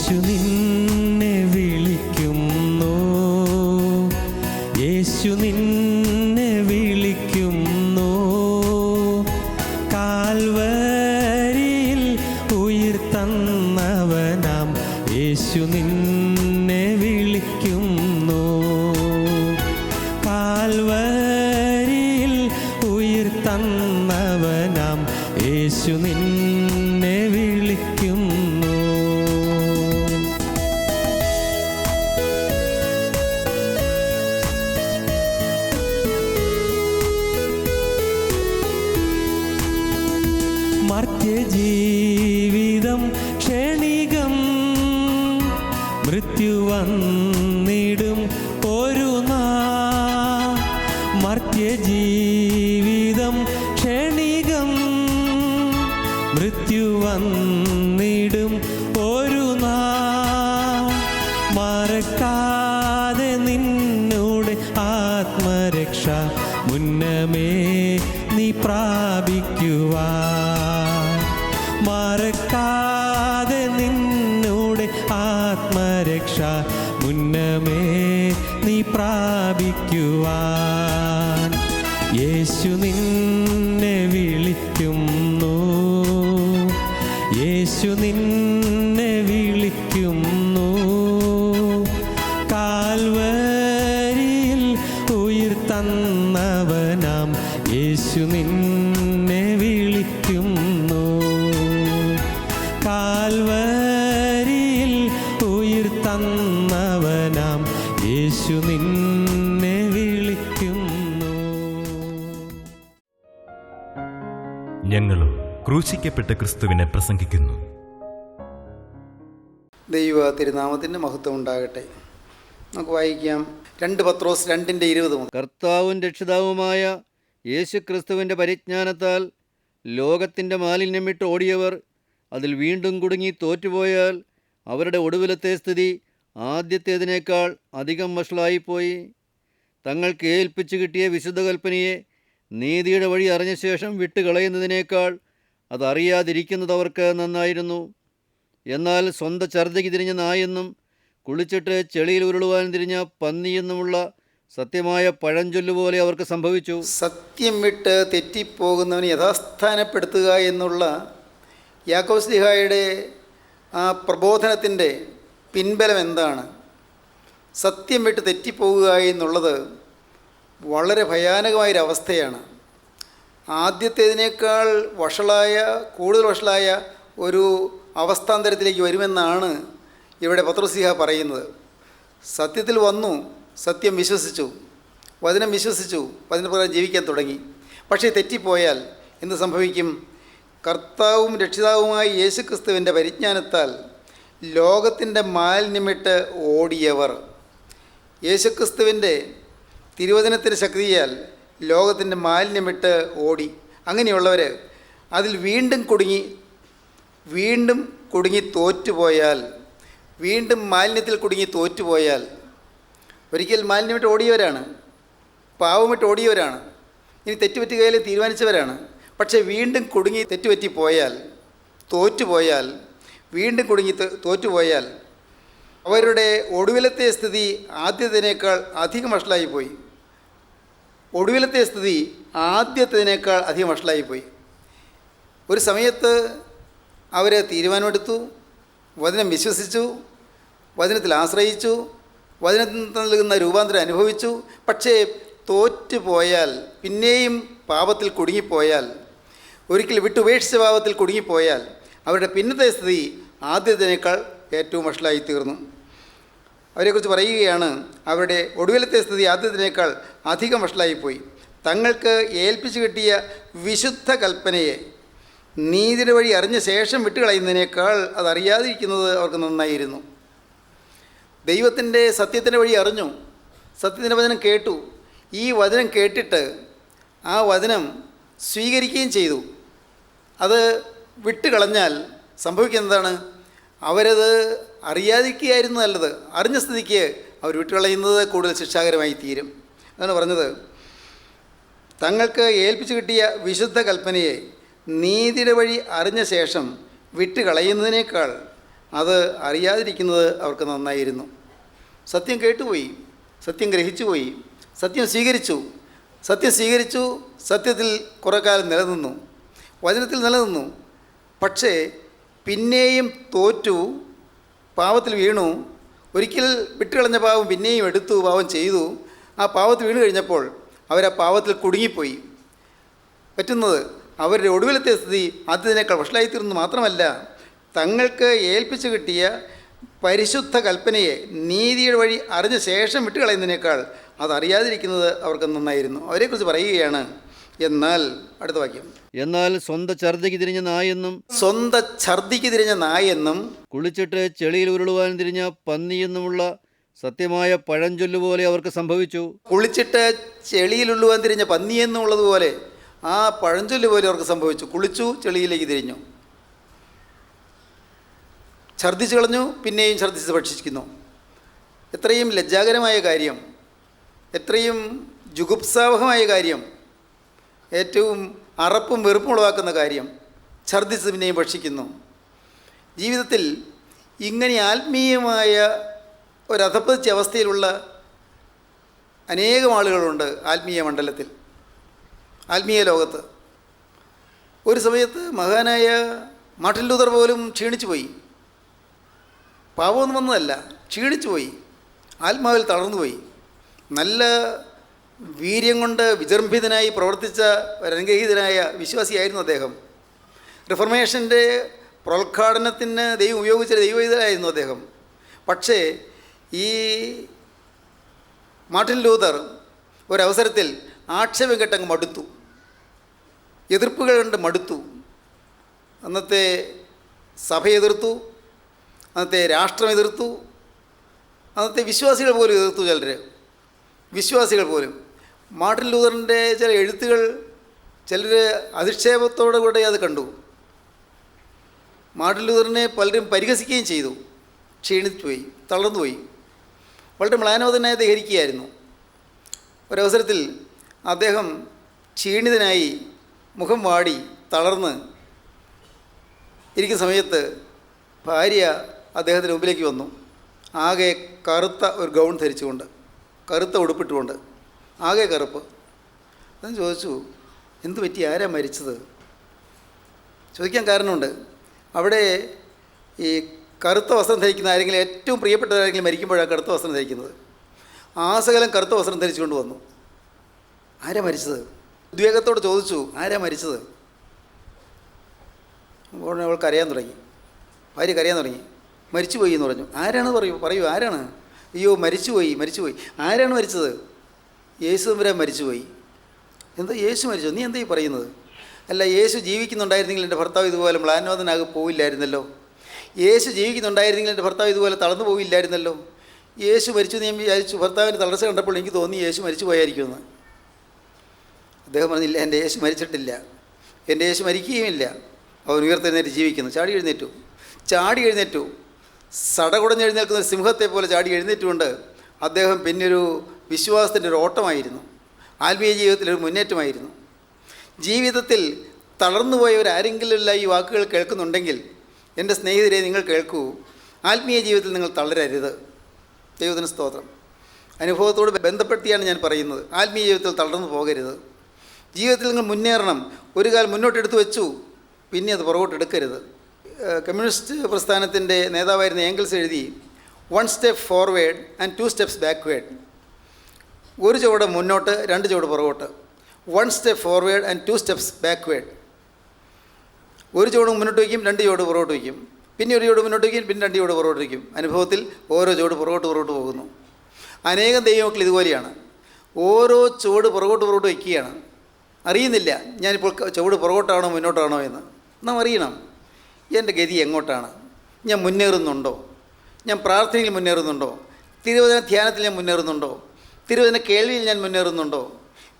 യേശു നിന്നെ വിളിക്കുന്നു, യേശു നിന്നെ വിളിക്കുന്നു. കാൽവരിയിൽ ഉയിർത്തന്നവനാം യേശു നിന്നെ വിളിക്കുന്നു. കാൽവരിയിൽ ഉയിർത്തന്നവനാം യേശു നിന്നെ വിളിക്കുന്നു. മർത്യജീവിതം ക്ഷണികം, മൃത്യു വന്നിടും ഒരു നാൾ. മർത്യജീവിതം ക്ഷണികം, മൃത്യു വന്നിടും ഒരു നാൾ. മറക്കാതെ നിന്നോട് ആത്മരക്ഷ മുന്നമേ നീ പ്രാപിക്കുവാൻ. മറക്കാതെ നിന്നോട് ആത്മരക്ഷ മുന്നമേ നീ പ്രാപിക്കുവാൻ. യേശു നിന്നെ വിളിക്കുന്നു, യേശു നിന്നെ വിളിക്കുന്നു. കാൽവരിയിൽ ഉയിർത്തന്നവനാം യേശു നിന്നെ വിളിക്കുന്നു. കാൽവരിയിൽ ഉയിർത്തന്നവനാം യേശു നിന്നെ വിളിക്കുന്നു. ഞങ്ങളും ക്രൂശിക്കപ്പെട്ട ക്രിസ്തുവിനെ പ്രസംഗിക്കുന്നു. ദൈവ തിരുനാമത്തിൻ്റെ മഹത്വം ഉണ്ടാകട്ടെ. നമുക്ക് വായിക്കാം 2 പത്രോസ് 2:20 മുതൽ. കർത്താവും രക്ഷിതാവുമായ യേശു ക്രിസ്തുവിൻ്റെ പരിജ്ഞാനത്താൽ ലോകത്തിൻ്റെ മാലിന്യം വിട്ട് ഓടിയവർ അതിൽ വീണ്ടും കുടുങ്ങി തോറ്റുപോയാൽ അവരുടെ ഒടുവിലത്തെ സ്ഥിതി ആദ്യത്തേതിനേക്കാൾ അധികം വഷളായിപ്പോയി. തങ്ങൾക്ക് ഏൽപ്പിച്ചു കിട്ടിയ വിശുദ്ധ കൽപ്പനയെ നീതിയുടെ വഴി അറിഞ്ഞ ശേഷം വിട്ടുകളയുന്നതിനേക്കാൾ അതറിയാതിരിക്കുന്നത് അവർക്ക് നന്നായിരുന്നു. എന്നാൽ സ്വന്തം ഛർദ്ദിക്ക് തിരിഞ്ഞ നായെന്നും കുളിച്ചിട്ട് ചെളിയിൽ ഉരുളുവാൻ തിരിഞ്ഞ പന്നിയെന്നുമുള്ള സത്യമായ പഴഞ്ചൊല്ലുപോലെ അവർക്ക് സംഭവിച്ചു. സത്യം വിട്ട് തെറ്റിപ്പോകുന്നവനെ യഥാസ്ഥാനപ്പെടുത്തുക എന്നുള്ള യാക്കോബ് ശ്ലീഹായുടെ ആ പ്രബോധനത്തിൻ്റെ പിൻബലം എന്താണ്? സത്യം വിട്ട് തെറ്റിപ്പോവുക എന്നുള്ളത് വളരെ ഭയാനകമായൊരവസ്ഥയാണ്. ആദ്യത്തേതിനേക്കാൾ കൂടുതൽ വഷളായ ഒരു അവസ്ഥാന്തരത്തിലേക്ക് വരുമെന്നാണ് ഇവിടെ പത്രോസ് പറയുന്നത്. സത്യത്തിൽ വന്നു, സത്യം വിശ്വസിച്ചു, വചനം വിശ്വസിച്ചു, വചനപ്രകാരം ജീവിക്കാൻ തുടങ്ങി. പക്ഷേ തെറ്റിപ്പോയാൽ എന്ത് സംഭവിക്കും? കർത്താവും രക്ഷിതാവുമായ യേശുക്രിസ്തുവിൻ്റെ പരിജ്ഞാനത്താൽ ലോകത്തിൻ്റെ മാലിന്യമിട്ട് ഓടിയവർ, യേശുക്രിസ്തുവിൻ്റെ തിരുവചനത്തിൻ്റെ ശക്തിയാൽ ലോകത്തിൻ്റെ മാലിന്യമിട്ട് ഓടി. അങ്ങനെയുള്ളവർ അതിൽ വീണ്ടും കുടുങ്ങി തോറ്റുപോയാൽ, വീണ്ടും മാലിന്യത്തിൽ കുടുങ്ങി തോറ്റുപോയാൽ, ഒരിക്കൽ മാലിന്യമിട്ട് ഓടിയവരാണ്, പാവമിട്ട് ഓടിയവരാണ്, ഇനി തെറ്റുപറ്റുകയിലും തീരുമാനിച്ചവരാണ്. പക്ഷേ വീണ്ടും കുടുങ്ങി തെറ്റുപറ്റിപ്പോയാൽ, തോറ്റുപോയാൽ, വീണ്ടും കുടുങ്ങി തോറ്റുപോയാൽ അവരുടെ ഒടുവിലത്തെ സ്ഥിതി ആദ്യത്തിനേക്കാൾ അധികം വഷളായിപ്പോയി. ഒടുവിലത്തെ സ്ഥിതി ആദ്യത്തേതിനേക്കാൾ അധികം വഷളായിപ്പോയി. ഒരു സമയത്ത് അവർ തീരുമാനമെടുത്തു, വചനം വിശ്വസിച്ചു, വചനത്തിൽ ആശ്രയിച്ചു, വചനത്തിൽ നൽകുന്ന രൂപാന്തരം അനുഭവിച്ചു. പക്ഷേ തോറ്റുപോയാൽ, പിന്നെയും പാപത്തിൽ കുടുങ്ങിപ്പോയാൽ, ഒരിക്കൽ വിട്ടുപേക്ഷിച്ച പാപത്തിൽ കുടുങ്ങിപ്പോയാൽ അവരുടെ പിന്നത്തെ സ്ഥിതി ആദ്യത്തിനേക്കാൾ ഏറ്റവും വഷളായി തീർന്നു. അവരെക്കുറിച്ച് പറയുകയാണ്, അവരുടെ ഒടുവിലത്തെ സ്ഥിതി ആദ്യത്തിനേക്കാൾ അധികം വഷളായിപ്പോയി. തങ്ങൾക്ക് ഏൽപ്പിച്ചു കിട്ടിയ വിശുദ്ധ കൽപ്പനയെ നീതിയുടെ വഴി അറിഞ്ഞ ശേഷം വിട്ടുകളയുന്നതിനേക്കാൾ അതറിയാതിരിക്കുന്നത് അവർക്ക് നന്നായിരുന്നു. ദൈവത്തിൻ്റെ സത്യത്തിൻ്റെ വഴി അറിഞ്ഞു, സത്യത്തിൻ്റെ വചനം കേട്ടു. ഈ വചനം കേട്ടിട്ട് ആ വചനം സ്വീകരിക്കുകയും ചെയ്തു. അത് വിട്ടുകളഞ്ഞാൽ സംഭവിക്കുന്നതാണ്? അവരത് അറിയാതിരിക്കുകയായിരുന്നു നല്ലത്. അറിഞ്ഞ സ്ഥിതിക്ക് അവർ വിട്ടുകളയുന്നത് കൂടുതൽ ശിക്ഷാകരമായി തീരും. അതാണ് പറഞ്ഞത്, തങ്ങൾക്ക് ഏൽപ്പിച്ചു കിട്ടിയ വിശുദ്ധ കൽപ്പനയെ നീതിയുടെ വഴി അറിഞ്ഞ ശേഷം വിട്ടുകളയുന്നതിനേക്കാൾ അത് അറിയാതിരിക്കുന്നത് അവർക്ക് നന്നായിരുന്നു. സത്യം കേട്ടുപോയി, സത്യം ഗ്രഹിച്ചുപോയി, സത്യം സ്വീകരിച്ചു. സത്യത്തിൽ കുറേ കാലം നിലനിന്നു, വചനത്തിൽ നിലനിന്നു. പക്ഷേ പിന്നെയും തോറ്റു, പാപത്തിൽ വീണു. ഒരിക്കൽ വിട്ടുകളഞ്ഞ പാവം പിന്നെയും എടുത്തു, പാവം ചെയ്തു. ആ പാവത്തിൽ വീണ് കഴിഞ്ഞപ്പോൾ അവരാ പാവത്തിൽ കുടുങ്ങിപ്പോയി. പറ്റുന്നത് അവരുടെ ഒടുവിലത്തെ സ്ഥിതി ആദ്യത്തിനേക്കാൾ വഷളായിത്തീർന്നു. മാത്രമല്ല, തങ്ങൾക്ക് ഏൽപ്പിച്ചു കിട്ടിയ പരിശുദ്ധ കൽപ്പനയെ നീതിയുടെ വഴി അറിഞ്ഞ ശേഷം വിട്ടുകളയുന്നതിനേക്കാൾ അതറിയാതിരിക്കുന്നത് അവർക്ക് നന്നായിരുന്നു. അവരെക്കുറിച്ച് പറയുകയാണ്. എന്നാൽ അടുത്ത വാക്യം, എന്നാൽ സ്വന്തം ഛർദ്ദിക്ക് തിരിഞ്ഞ നായെന്നും കുളിച്ചിട്ട് ചെളിയിൽ ഉരുളുവാൻ തിരിഞ്ഞ പന്നിയെന്നുമുള്ള സത്യമായ പഴഞ്ചൊല്ല് പോലെ അവർക്ക് സംഭവിച്ചു. കുളിച്ചിട്ട് ചെളിയിലുള്ളുവാൻ തിരിഞ്ഞ പന്നിയെന്നുള്ളതുപോലെ ആ പഴഞ്ചൊല്ല് പോലെ അവർക്ക് സംഭവിച്ചു. കുളിച്ചു, ചെളിയിലേക്ക് തിരിഞ്ഞു, ഛർദ്ദിച്ചു കളഞ്ഞു, പിന്നെയും ഛർദ്ദിച്ച് ഭക്ഷിക്കുന്നു. എത്രയും ലജ്ജാകരമായ കാര്യം, എത്രയും ജുഗുപ്സാവഹമായ കാര്യം, ഏറ്റവും അറപ്പും വെറുപ്പും ഉളവാക്കുന്ന കാര്യം. ഛർദ്ദിച്ച് പിന്നെയും ഭക്ഷിക്കുന്നു. ജീവിതത്തിൽ ഇങ്ങനെ ആത്മീയമായ ഒരധപ്പതിച്ച അവസ്ഥയിലുള്ള അനേകം ആളുകളുണ്ട് ആത്മീയ മണ്ഡലത്തിൽ, ആത്മീയ ലോകത്ത്. ഒരു സമയത്ത് മഹാനായ മാർട്ടിൻ ലൂതർ പോലും ക്ഷീണിച്ചു പോയി. പാപമൊന്നും വന്നതല്ല, ക്ഷീണിച്ചു പോയി, ആത്മാവിൽ തളർന്നുപോയി. നല്ല വീര്യം കൊണ്ട് വിജൃംഭിതനായി പ്രവർത്തിച്ച രംഗഹീതനായ വിശ്വാസിയായിരുന്നു അദ്ദേഹം. റിഫർമേഷൻ്റെ പ്രോത്ഘാടനത്തിന് ദൈവം ഉപയോഗിച്ച ദൈവഹിതനായിരുന്നു അദ്ദേഹം. പക്ഷേ ഈ മാർട്ടിൻ ലൂതർ ഒരവസരത്തിൽ ആക്ഷേപം കേട്ടങ്ങ് മടുത്തു, എതിർപ്പുകൾ കണ്ട് മടുത്തു. അന്നത്തെ സഭ എതിർത്തു, അന്നത്തെ രാഷ്ട്രം എതിർത്തു, അന്നത്തെ വിശ്വാസികൾ പോലും എതിർത്തു. വിശ്വാസികൾ പോലും മാർട്ടിൻ ലൂതറിൻ്റെ ചില എഴുത്തുകൾ ചിലർ അധിക്ഷേപത്തോടു കൂടെ അത് കണ്ടു. മാർട്ടിൻ ലൂതറിനെ പലരും പരിഹസിക്കുകയും ചെയ്തു. ക്ഷീണിച്ചുപോയി, തളർന്നുപോയി, വളരെ മ്ലാനോദനായി ധരിക്കുകയായിരുന്നു. ഒരവസരത്തിൽ അദ്ദേഹം ക്ഷീണിതനായി മുഖം വാടി തളർന്ന് ഇരിക്കുന്ന സമയത്ത് ഭാര്യ അദ്ദേഹത്തിന് മുമ്പിലേക്ക് വന്നു. ആകെ കറുത്ത ഒരു ഗൗൺ ധരിച്ചുകൊണ്ട്, കറുത്ത ഉടുപ്പിട്ടുകൊണ്ട്, ആകെ കറുപ്പ്. അദ്ദേഹം ചോദിച്ചു, എന്തു പറ്റി, ആരാ മരിച്ചത്? ചോദിക്കാൻ കാരണമുണ്ട്. അവിടെ ഈ കറുത്ത വസ്ത്രം ധരിക്കുന്ന ആരെങ്കിലും, ഏറ്റവും പ്രിയപ്പെട്ടവരാരെങ്കിലും മരിക്കുമ്പോഴാണ് കറുത്ത വസ്ത്രം ധരിക്കുന്നത്. ആസകലം കറുത്ത വസ്ത്രം ധരിച്ചുകൊണ്ട് വന്നു. ആരാ മരിച്ചത്? ഉദ്വേഗത്തോട് ചോദിച്ചു, ആരാ മരിച്ചത്? ഉടനെ അവൾ കരയാൻ തുടങ്ങി, ഭാര്യ കരയാൻ തുടങ്ങി. മരിച്ചുപോയി എന്ന് പറഞ്ഞു. ആരാണ് പറയൂ ആരാണ്? അയ്യോ മരിച്ചുപോയി. ആരാണ് മരിച്ചത്? യേശു തമ്പുരാൻ മരിച്ചുപോയി. എന്താ യേശു മരിച്ചോ? നീ എന്താ ഈ പറയുന്നത്? അല്ല, യേശു ജീവിക്കുന്നുണ്ടായിരുന്നെങ്കിൽ എൻ്റെ ഭർത്താവ് ഇതുപോലെ മ്ലാനോദനാകെ പോവില്ലായിരുന്നല്ലോ. യേശു ജീവിക്കുന്നുണ്ടായിരുന്നെങ്കിൽ എൻ്റെ ഭർത്താവ് ഇതുപോലെ തളർന്നു പോവില്ലായിരുന്നല്ലോ. യേശു മരിച്ചു ഞാൻ വിചാരിച്ചു. ഭർത്താവിൻ്റെ തളർച്ച കണ്ടപ്പോൾ എനിക്ക് തോന്നി യേശു മരിച്ചു പോയായിരിക്കുമെന്ന്. അദ്ദേഹം പറഞ്ഞില്ല, എൻ്റെ യേശു മരിച്ചിട്ടില്ല, എൻ്റെ യേശു മരിക്കുകയുമില്ല, അവൻ ഉയർത്തെഴുന്നേറ്റ് ജീവിക്കുന്നു. ചാടി എഴുന്നേറ്റു സടകുടഞ്ഞെഴുന്നേൽക്കുന്ന ഒരു സിംഹത്തെ പോലെ ചാടി എഴുന്നേറ്റുകൊണ്ട് അദ്ദേഹം പിന്നൊരു വിശ്വാസത്തിൻ്റെ ഒരു ഓട്ടമായിരുന്നു, ആത്മീയ ജീവിതത്തിലൊരു മുന്നേറ്റമായിരുന്നു. ജീവിതത്തിൽ തളർന്നുപോയവരാരെങ്കിലുമില്ല ഈ വാക്കുകൾ കേൾക്കുന്നുണ്ടെങ്കിൽ എൻ്റെ സ്നേഹിതരെ നിങ്ങൾ കേൾക്കൂ. ആത്മീയ ജീവിതത്തിൽ നിങ്ങൾ തളരരുത്. ദൈവത്തിന് സ്തോത്രം. അനുഭവത്തോട് ബന്ധപ്പെടുത്തിയാണ് ഞാൻ പറയുന്നത്. ആത്മീയ ജീവിതത്തിൽ തളർന്നു പോകരുത്. ജീവിതത്തിൽ നിങ്ങൾ മുന്നേറണം. ഒരു കാലം മുന്നോട്ടെടുത്ത് വെച്ചു, പിന്നെ അത് പുറകോട്ടെടുക്കരുത്. കമ്മ്യൂണിസ്റ്റ് പ്രസ്ഥാനത്തിൻ്റെ നേതാവായിരുന്ന ഏംഗൽസ് എഴുതി, 1 step forward and 2 steps backward. ഒരു ചുവട് മുന്നോട്ട്, 2 ചുവട് പുറകോട്ട്. 1 step forward and 2 steps backward. ഒരു ചുവട് മുന്നോട്ട് വയ്ക്കും, 2 ചുവട് പുറകോട്ട് വയ്ക്കും, പിന്നെ ഒരു ചുവട് മുന്നോട്ട് വയ്ക്കും, പിന്നെ 2 ചുവട് പുറകോട്ട് വയ്ക്കും. അനുഭവത്തിൽ ഓരോ ചുവട് പുറകോട്ട് പോകുന്നു. അനേകം ദൈവമക്കൾ ഇതുപോലെയാണ്. ഓരോ ചുവട് പുറകോട്ട് വയ്ക്കുകയാണ്. അറിയുന്നില്ല ഞാനിപ്പോൾ ചുവട് പുറകോട്ടാണോ മുന്നോട്ടാണോ എന്ന്. നാം അറിയണം, എൻ്റെ ഗതി എങ്ങോട്ടാണ്, ഞാൻ മുന്നേറുന്നുണ്ടോ, ഞാൻ പ്രാർത്ഥനയിൽ മുന്നേറുന്നുണ്ടോ, തിരുവചന ധ്യാനത്തിൽ ഞാൻ മുന്നേറുന്നുണ്ടോ, തിരുവചന കേൾവിയിൽ ഞാൻ മുന്നേറുന്നുണ്ടോ,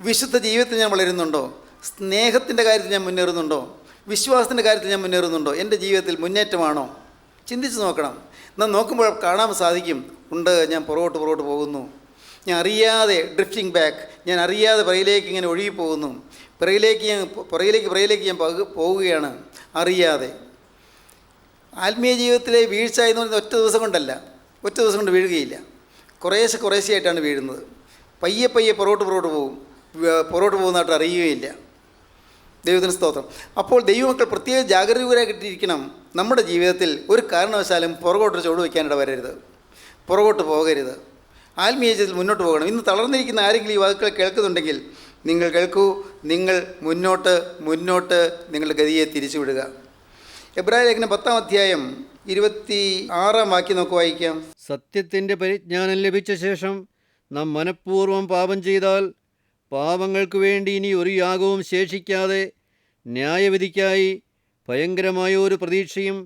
വിശുദ്ധ ജീവിതത്തിൽ ഞാൻ വളരുന്നുണ്ടോ, സ്നേഹത്തിൻ്റെ കാര്യത്തിൽ ഞാൻ മുന്നേറുന്നുണ്ടോ, വിശ്വാസത്തിൻ്റെ കാര്യത്തിൽ ഞാൻ മുന്നേറുന്നുണ്ടോ, എൻ്റെ ജീവിതത്തിൽ മുന്നേറ്റമാണോ? ചിന്തിച്ച് നോക്കണം. നാം നോക്കുമ്പോൾ കാണാൻ സാധിക്കും, ഉണ്ട്, ഞാൻ പുറകോട്ട് പോകുന്നു. ഞാൻ അറിയാതെ ഡ്രിഫ്റ്റിംഗ് ബാക്ക്, ഞാൻ അറിയാതെ പുറകിലേക്ക് ഇങ്ങനെ ഒഴുകിപ്പോകുന്നു. പുറകിലേക്ക് ഞാൻ പോവുകയാണ് അറിയാതെ. ആത്മീയ ജീവിതത്തിലെ വീഴ്ച എന്ന് പറയുന്നത് ഒറ്റ ദിവസം കൊണ്ടല്ല, ഒറ്റ ദിവസം കൊണ്ട് വീഴുകയില്ല. കുറേശ്ശെയായിട്ടാണ് വീഴുന്നത്. പയ്യെ പുറകോട്ട് പോകും. പുറകോട്ട് പോകുന്നതായിട്ട് അറിയുകയില്ല. ദൈവത്തിന് സ്തോത്രം. അപ്പോൾ ദൈവമക്കൾ പ്രത്യേക ജാഗരൂകരായിട്ടിരിക്കണം. നമ്മുടെ ജീവിതത്തിൽ ഒരു കാരണവശാലും പുറകോട്ട് ചുവട് വയ്ക്കാനിട വരരുത്, പുറകോട്ട് പോകരുത്. ആത്മീയ ജീവിതത്തിൽ മുന്നോട്ട് പോകണം. ഇന്ന് തളർന്നിരിക്കുന്ന ആരെങ്കിലും ഈ വാക്കുകൾ കേൾക്കുന്നുണ്ടെങ്കിൽ നിങ്ങൾ കേൾക്കൂ, നിങ്ങൾ മുന്നോട്ട് നിങ്ങളുടെ ഗതിയെ തിരിച്ചുവിടുക. എബ്രായ ലേഖനം 10-ാം അധ്യായം 26-ാം വാക്യം നമുക്ക് വായിക്കാം. സത്യത്തിൻ്റെ പരിജ്ഞാനം ലഭിച്ച ശേഷം നാം മനഃപൂർവ്വം പാപം ചെയ്താൽ പാപങ്ങൾക്ക് വേണ്ടി ഇനി ഒരു യാഗവും ശേഷിക്കാതെ ന്യായവിധിക്കായി ഭയങ്കരമായ ഒരു പ്രതീക്ഷയും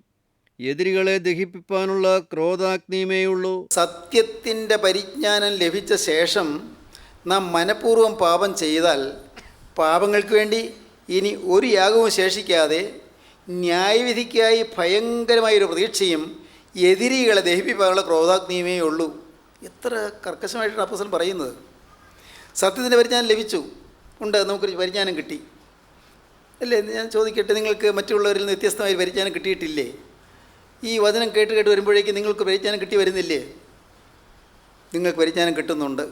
എതിരികളെ ദഹിപ്പിക്കാനുള്ള ക്രോധാഗ്നിയുമേയുള്ളൂ. സത്യത്തിൻ്റെ പരിജ്ഞാനം ലഭിച്ച ശേഷം നാം മനഃപൂർവ്വം പാപം ചെയ്താൽ പാപങ്ങൾക്ക് വേണ്ടി ഇനി ഒരു യാഗവും ശേഷിക്കാതെ ന്യായവിധിക്കായി ഭയങ്കരമായൊരു പ്രതീക്ഷയും എതിരികളെ ദഹിപ്പിക്കാനുള്ള ക്രോധാഗ്നിയുമേ ഉള്ളൂ. എത്ര കർക്കശമായിട്ടാണ് അപ്പോസ്തലൻ പറയുന്നത്. സത്യത്തിൻ്റെ പരിജ്ഞാനം ലഭിച്ചു, ഉണ്ട്, നമുക്കൊരു പരിജ്ഞാനം കിട്ടി അല്ലേ? ഞാൻ ചോദിക്കട്ടെ, നിങ്ങൾക്ക് മറ്റുള്ളവരിൽ നിന്ന് വ്യത്യസ്തമായ പരിജ്ഞാനം കിട്ടിയിട്ടില്ലേ? ഈ വചനം കേട്ട് വരുമ്പോഴേക്കും നിങ്ങൾക്ക് പരിജ്ഞാനം കിട്ടി വരുന്നില്ലേ? നിങ്ങൾക്ക് പരിജ്ഞാനം കിട്ടുന്നുണ്ട്,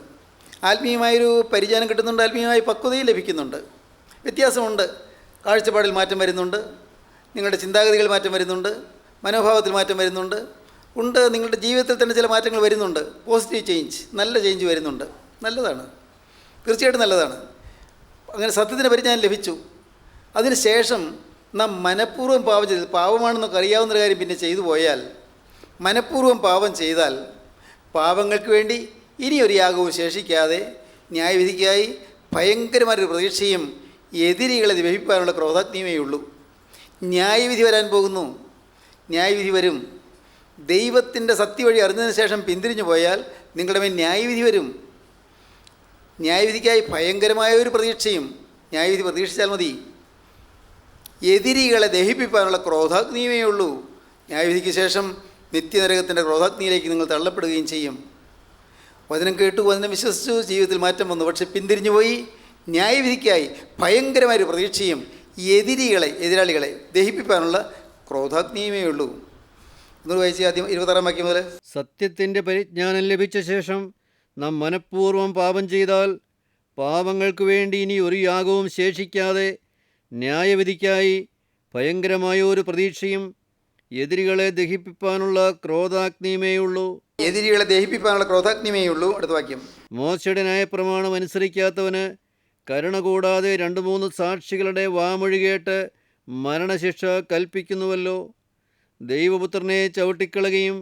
ആത്മീയമായൊരു പരിജ്ഞാനം കിട്ടുന്നുണ്ട്, ആത്മീയമായ പക്വതയും ലഭിക്കുന്നുണ്ട്. വ്യത്യാസമുണ്ട്, കാഴ്ചപ്പാടിൽ മാറ്റം വരുന്നുണ്ട്, നിങ്ങളുടെ ചിന്താഗതികൾ മാറ്റം വരുന്നുണ്ട്, മനോഭാവത്തിൽ മാറ്റം വരുന്നുണ്ട്, ഉണ്ട്, നിങ്ങളുടെ ജീവിതത്തിൽ തന്നെ ചില മാറ്റങ്ങൾ വരുന്നുണ്ട്. പോസിറ്റീവ് ചേഞ്ച്, നല്ല ചേഞ്ച് വരുന്നുണ്ട്. നല്ലതാണ്, തീർച്ചയായിട്ടും നല്ലതാണ്. അങ്ങനെ സത്യത്തിൻ്റെ പരിജ്ഞാനം ലഭിച്ചു. അതിനുശേഷം നാം മനഃപൂർവ്വം പാപം ചെയ്ത്, പാപമാണെന്നൊക്കെ അറിയാവുന്നൊരു കാര്യം പിന്നെ ചെയ്തു പോയാൽ, മനഃപൂർവ്വം പാപം ചെയ്താൽ പാപങ്ങൾക്ക് വേണ്ടി ഇനിയൊരു യാഗവും ശേഷിക്കാതെ ന്യായവിധിക്കായി ഭയങ്കരമായൊരു പ്രതീക്ഷയും എതിരികളെ ദഹിപ്പിക്കാനുള്ള ക്രോധാഗ്നിയുമേ ഉള്ളൂ. ന്യായവിധി വരാൻ പോകുന്നു, ന്യായവിധി വരും. ദൈവത്തിൻ്റെ സത്യവഴി അറിഞ്ഞതിന് ശേഷം പിന്തിരിഞ്ഞു പോയാൽ നിങ്ങളുടെ മേൽ ന്യായവിധി വരും. ന്യായവിധിക്കായി ഭയങ്കരമായ ഒരു പ്രതീക്ഷയും, ന്യായവിധി പ്രതീക്ഷിച്ചാൽ മതി. എതിരികളെ ദഹിപ്പിക്കാനുള്ള ക്രോധാഗ്നിയുമേ ഉള്ളൂ. ന്യായവിധിക്ക് ശേഷം നിത്യനരകത്തിൻ്റെ ക്രോധാഗ്നിയിലേക്ക് നിങ്ങൾ തള്ളപ്പെടുകയും ചെയ്യും. വചനം കേട്ടു, വചനം വിശ്വസിച്ചു, ജീവിതത്തിൽ മാറ്റം വന്നു. പക്ഷെ പിന്തിരിഞ്ഞു പോയി. ന്യായവിധിക്കായി ഭയങ്കരമായൊരു പ്രതീക്ഷയും എതിരാളികളെ ദഹിപ്പിക്കാനുള്ള ക്രോധാഗ്നിയുമേ ഉള്ളൂ. എന്നോട് വായിച്ച് ആദ്യം 26-ാം വാക്യം മുതൽ. സത്യത്തിൻ്റെ പരിജ്ഞാനം ലഭിച്ച ശേഷം നാം മനഃപൂർവ്വം പാപം ചെയ്താൽ പാപങ്ങൾക്ക് വേണ്ടി ഇനി ഒരു യാഗവും ശേഷിക്കാതെ ന്യായവിധിക്കായി ഭയങ്കരമായ ഒരു പ്രതീക്ഷയും എതിരികളെ ദഹിപ്പിക്കാനുള്ള ക്രോധാഗ്നിയുമേയുള്ളൂ. എതിരികളെ ദഹിപ്പിക്കാനുള്ള ക്രോധാഗ്നിയുമേയുള്ളൂ. അടുത്ത വാക്യം. മോശയുടെ ന്യായപ്രമാണം അനുസരിക്കാത്തവന് കരുണ കൂടാതെ 2-3 സാക്ഷികളുടെ വാമൊഴി കേട്ട് മരണശിക്ഷ കൽപ്പിക്കുന്നുവല്ലോ. ദൈവപുത്രനെ ചവിട്ടിക്കളയുകയും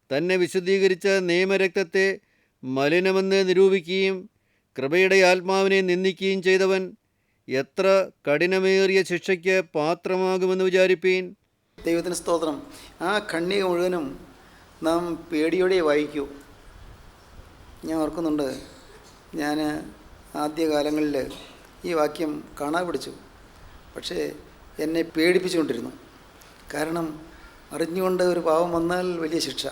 തന്നെ വിശുദ്ധീകരിച്ച നിയമരക്തത്തെ മലിനമെന്ന് നിരൂപിക്കുകയും കൃപയുടെ ആത്മാവിനെ നിന്ദിക്കുകയും ചെയ്തവൻ എത്ര കഠിനമേറിയ ശിക്ഷയ്ക്ക് പാത്രമാകുമെന്ന് വിചാരിപ്പീൻ. ദൈവത്തിന് സ്തോത്രം. ആ ഖണ്ഡിക മുഴുവനും നാം പേടിയോടെ വായിക്കൂ. ഞാൻ ഓർക്കുന്നുണ്ട്, ഞാൻ ആദ്യകാലങ്ങളിൽ ഈ വാക്യം കാണാൻ പിടിച്ചു. പക്ഷേ എന്നെ പേടിപ്പിച്ചുകൊണ്ടിരുന്നു. കാരണം അറിഞ്ഞുകൊണ്ട് ഒരു പാവം വന്നാൽ വലിയ ശിക്ഷ,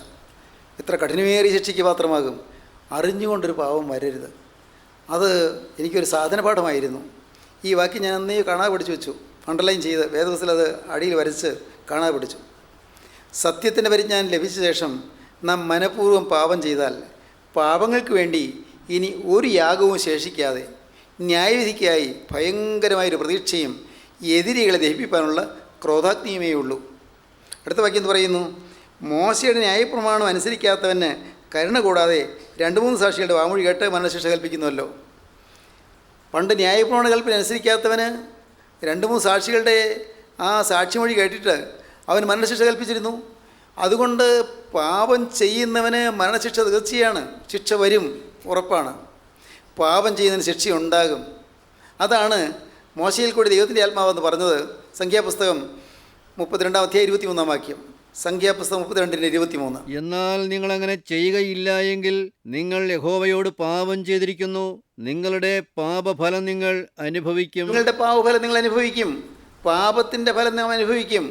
എത്ര കഠിനമേറിയ ശിക്ഷയ്ക്ക് പാത്രമാകും. അറിഞ്ഞുകൊണ്ടൊരു പാവം വരരുത്. അത് എനിക്കൊരു സാധനപാഠമായിരുന്നു. ഈ വാക്യം ഞാൻ അന്നേ കാണാതെ പഠിച്ചു വെച്ചു, അണ്ടർലൈൻ ചെയ്ത് വേദപുസ്തകത്തിൽ അത് അടിയിൽ വരച്ച് കാണാതെ പഠിച്ചു. സത്യത്തിൻ്റെ പരിജ്ഞാനം ലഭിച്ച ശേഷം നാം മനഃപൂർവ്വം പാപം ചെയ്താൽ പാപങ്ങൾക്ക് വേണ്ടി ഇനി ഒരു യാഗവും ശേഷിക്കാതെ ന്യായവിധിക്കായി ഭയങ്കരമായൊരു പ്രതീക്ഷയും എതിരികളെ ദഹിപ്പിക്കാനുള്ള ക്രോധാഗ്നിയുമേ ഉള്ളൂ. അടുത്ത വാക്യം എന്ന് പറയുന്നു, മോശയുടെ ന്യായപ്രമാണം അനുസരിക്കാത്തവന് കരുണ കൂടാതെ 2-3 സാക്ഷികളുടെ വാമൊഴി കേട്ട് മരണശിക്ഷ കൽപ്പിക്കുന്നുവല്ലോ. പണ്ട് ന്യായപ്രമാണ കൽപ്പന അനുസരിക്കാത്തവന് 2-3 സാക്ഷികളുടെ ആ സാക്ഷിമൊഴി കേട്ടിട്ട് അവന് മരണശിക്ഷ കൽപ്പിച്ചിരുന്നു. അതുകൊണ്ട് പാപം ചെയ്യുന്നവന് മരണശിക്ഷ തീർച്ചയാണ്, ശിക്ഷ വരും, ഉറപ്പാണ്. പാപം ചെയ്യുന്നതിന് ശിക്ഷയുണ്ടാകും. അതാണ് മോശയിൽ കൂടി ദൈവത്തിൻ്റെ ആത്മാവെന്ന് പറഞ്ഞത്. സംഖ്യാപുസ്തകം 32-ാം അധ്യായം 23-ാം വാക്യം. സംഖ്യാപുസ്തകം 32-23. എന്നാൽ നിങ്ങളങ്ങനെ ചെയ്യുകയില്ല എങ്കിൽ നിങ്ങൾ യഹോവയോട് പാപം ചെയ്തിരിക്കുന്നു, നിങ്ങളുടെ പാപഫലം നിങ്ങൾ അനുഭവിക്കും. നിങ്ങളുടെ പാപഫലം നിങ്ങൾ അനുഭവിക്കും. പാപത്തിൻ്റെ ഫലം നാം അനുഭവിക്കും.